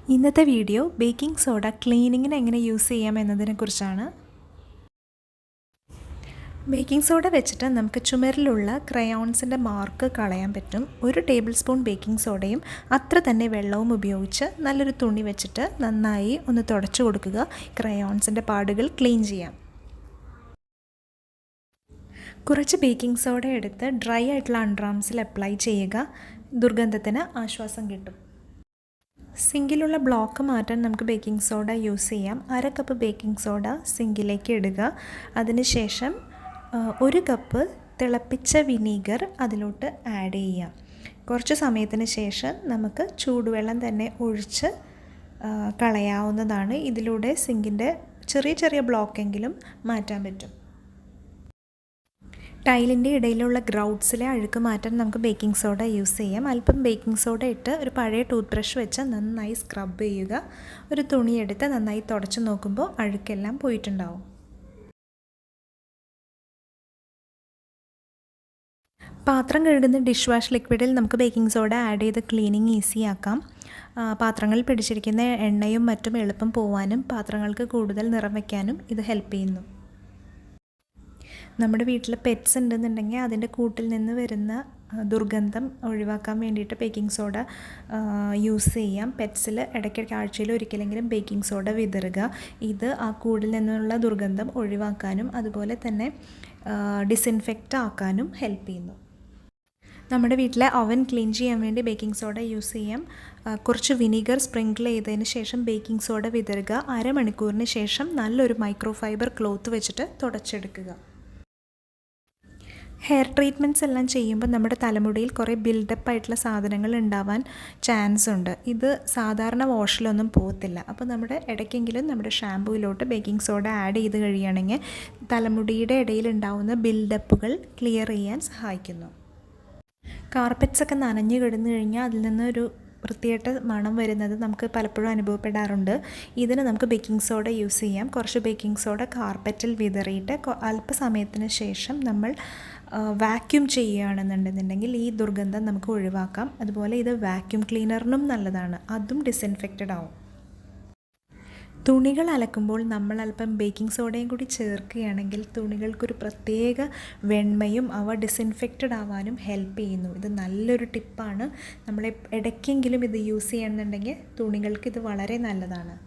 ഇന്നത്തെ video baking soda ക്ലീനിങ്ങിന് എങ്ങനെ use ചെയ്യാം എന്നതിനെക്കുറിച്ചാണ്. ബേക്കിംഗ് സോഡ വെച്ചിട്ട് നമുക്ക് ചുമരിലുള്ള ക്രയോൺസിൻ്റെ മാർക്ക് കളയാൻ പറ്റും. 1 ടേബിൾ സ്പൂൺ ബേക്കിംഗ് സോഡയും അത്ര തന്നെ വെള്ളവും ഉപയോഗിച്ച് നല്ലൊരു തുണി വെച്ചിട്ട് നന്നായി ഒന്ന് തുടച്ചു കൊടുക്കുക. ക്രയോൺസിൻ്റെ പാടുകൾ ക്ലീൻ ചെയ്യാം. കുറച്ച് ബേക്കിംഗ് സോഡ എടുത്ത് ഡ്രൈ ആയിട്ടുള്ള അണ്ടർആംസിൽ അപ്ലൈ ചെയ്യുക. ദുർഗന്ധത്തിന് ആശ്വാസം കിട്ടും. സിങ്കിലുള്ള ബ്ലോക്ക് മാറ്റാൻ നമുക്ക് ബേക്കിംഗ് സോഡ യൂസ് ചെയ്യാം. 1/2 കപ്പ് ബേക്കിംഗ് സോഡ സിങ്കിലേക്ക് ഇടുക. അതിനുശേഷം 1 കപ്പ് തിളപ്പിച്ച വിനീഗർ അതിലോട്ട് ആഡ് ചെയ്യാം. കുറച്ച് സമയത്തിന് ശേഷം നമുക്ക് ചൂടുവെള്ളം തന്നെ ഒഴിച്ച് കളയാവുന്നതാണ്. ഇതിലൂടെ സിങ്കിൻ്റെ ചെറിയ ചെറിയ ബ്ലോക്കെങ്കിലും മാറ്റാൻ പറ്റും. ടൈലിൻ്റെ ഇടയിലുള്ള ഗ്രൗട്ട്സിലെ അഴുക്ക് മാറ്റാൻ നമുക്ക് ബേക്കിംഗ് സോഡ യൂസ് ചെയ്യാം. അല്പം ബേക്കിംഗ് സോഡ ഇട്ട് ഒരു പഴയ ടൂത്ത് ബ്രഷ് വെച്ച് നന്നായി സ്ക്രബ് ചെയ്യുക. ഒരു തുണിയെടുത്ത് നന്നായി തുടച്ച് നോക്കുമ്പോൾ അഴുക്കെല്ലാം പോയിട്ടുണ്ടാവും. പാത്രം കഴുകുന്ന ഡിഷ് വാഷ് ലിക്വിഡിൽ നമുക്ക് ബേക്കിംഗ് സോഡ ആഡ് ചെയ്ത് ക്ലീനിങ് ഈസിയാക്കാം. പാത്രങ്ങളിൽ പിടിച്ചിരിക്കുന്ന എണ്ണയും മറ്റും എളുപ്പം പോവാനും പാത്രങ്ങൾക്ക് കൂടുതൽ നിറം വയ്ക്കാനും ഇത് ഹെൽപ്പ് ചെയ്യുന്നു. നമ്മുടെ വീട്ടിൽ പെറ്റ്സ് ഉണ്ടെന്നുണ്ടെങ്കിൽ അതിൻ്റെ കൂട്ടിൽ നിന്ന് വരുന്ന ദുർഗന്ധം ഒഴിവാക്കാൻ വേണ്ടിയിട്ട് ബേക്കിംഗ് സോഡ യൂസ് ചെയ്യാം. പെറ്റ്സിൽ ഇടയ്ക്കിടയ്ക്ക് ആഴ്ചയിൽ ഒരിക്കലെങ്കിലും ബേക്കിംഗ് സോഡ വിതറുക. ഇത് ആ കൂടിൽ നിന്നുള്ള ദുർഗന്ധം ഒഴിവാക്കാനും അതുപോലെ തന്നെ ഡിസിൻഫെക്റ്റ് ആക്കാനും ഹെൽപ്പ് ചെയ്യുന്നു. നമ്മുടെ വീട്ടിലെ ഓവൻ ക്ലീൻ ചെയ്യാൻ വേണ്ടി ബേക്കിംഗ് സോഡ യൂസ് ചെയ്യാം. കുറച്ച് വിനീഗർ സ്പ്രിങ്കിൾ ചെയ്തതിന് ശേഷം ബേക്കിംഗ് സോഡ വിതറുക. 1/2 മണിക്കൂറിന് ശേഷം നല്ലൊരു മൈക്രോഫൈബർ ക്ലോത്ത് വെച്ചിട്ട് തുടച്ചെടുക്കുക. ഹെയർ ട്രീറ്റ്മെൻറ്റ്സ് എല്ലാം ചെയ്യുമ്പോൾ നമ്മുടെ തലമുടിയിൽ കുറേ ബിൽഡപ്പ് ആയിട്ടുള്ള സാധനങ്ങൾ ഉണ്ടാവാൻ ചാൻസ് ഉണ്ട്. ഇത് സാധാരണ വാഷിലൊന്നും പോകത്തില്ല. അപ്പോൾ നമ്മുടെ ഇടയ്ക്കെങ്കിലും നമ്മുടെ ഷാമ്പൂയിലോട്ട് ബേക്കിംഗ് സോഡ ആഡ് ചെയ്ത് കഴിയുകയാണെങ്കിൽ തലമുടിയുടെ ഇടയിൽ ഉണ്ടാവുന്ന ബിൽഡപ്പുകൾ ക്ലിയർ ചെയ്യാൻ സഹായിക്കുന്നു. കാർപ്പറ്റ്സൊക്കെ നനഞ്ഞു കിടന്നു കഴിഞ്ഞാൽ അതിൽ നിന്നൊരു വൃത്തിയായിട്ട് മണം വരുന്നത് നമുക്ക് പലപ്പോഴും അനുഭവപ്പെടാറുണ്ട്. ഇതിന് നമുക്ക് ബേക്കിംഗ് സോഡ യൂസ് ചെയ്യാം. കുറച്ച് ബേക്കിംഗ് സോഡ കാർപ്പറ്റിൽ വിതറിയിട്ട് അല്പസമയത്തിന് ശേഷം നമ്മൾ വാക്യൂം ചെയ്യുകയാണെന്നുണ്ടെങ്കിൽ ഈ ദുർഗന്ധം നമുക്ക് ഒഴിവാക്കാം. അതുപോലെ ഇത് വാക്യൂം ക്ലീനറിനും നല്ലതാണ്. അതും ഡിസിൻഫെക്റ്റഡ് ആവും. തുണികൾ അലക്കുമ്പോൾ നമ്മൾ അല്പം ബേക്കിംഗ് സോഡയും കൂടി ചേർക്കുകയാണെങ്കിൽ തുണികൾക്കൊരു പ്രത്യേക വെണ്മയും അവ ഡിസിൻഫെക്റ്റഡ് ആവാനും ഹെൽപ്പ് ചെയ്യുന്നു. ഇത് നല്ലൊരു ടിപ്പാണ്. നമ്മൾ ഇടയ്ക്കെങ്കിലും ഇത് യൂസ് ചെയ്യണമെന്നുണ്ടെങ്കിൽ തുണികൾക്ക് ഇത് വളരെ നല്ലതാണ്.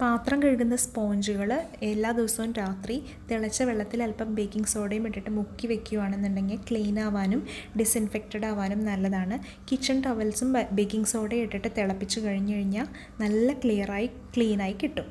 പാത്രം കഴുകുന്ന സ്പോഞ്ചുകൾ എല്ലാ ദിവസവും രാത്രി തിളച്ച വെള്ളത്തിൽ അല്പം ബേക്കിംഗ് സോഡയും ഇട്ടിട്ട് മുക്കി വെക്കുകയാണെന്നുണ്ടെങ്കിൽ ക്ലീൻ ആവാനും ഡിസിൻഫെക്റ്റഡ് ആവാനും നല്ലതാണ്. കിച്ചൺ ടവൽസും ബേക്കിംഗ് സോഡയും ഇട്ടിട്ട് തിളപ്പിച്ച് കഴിഞ്ഞ് കഴിഞ്ഞാൽ നല്ല ക്ലീനായി കിട്ടും.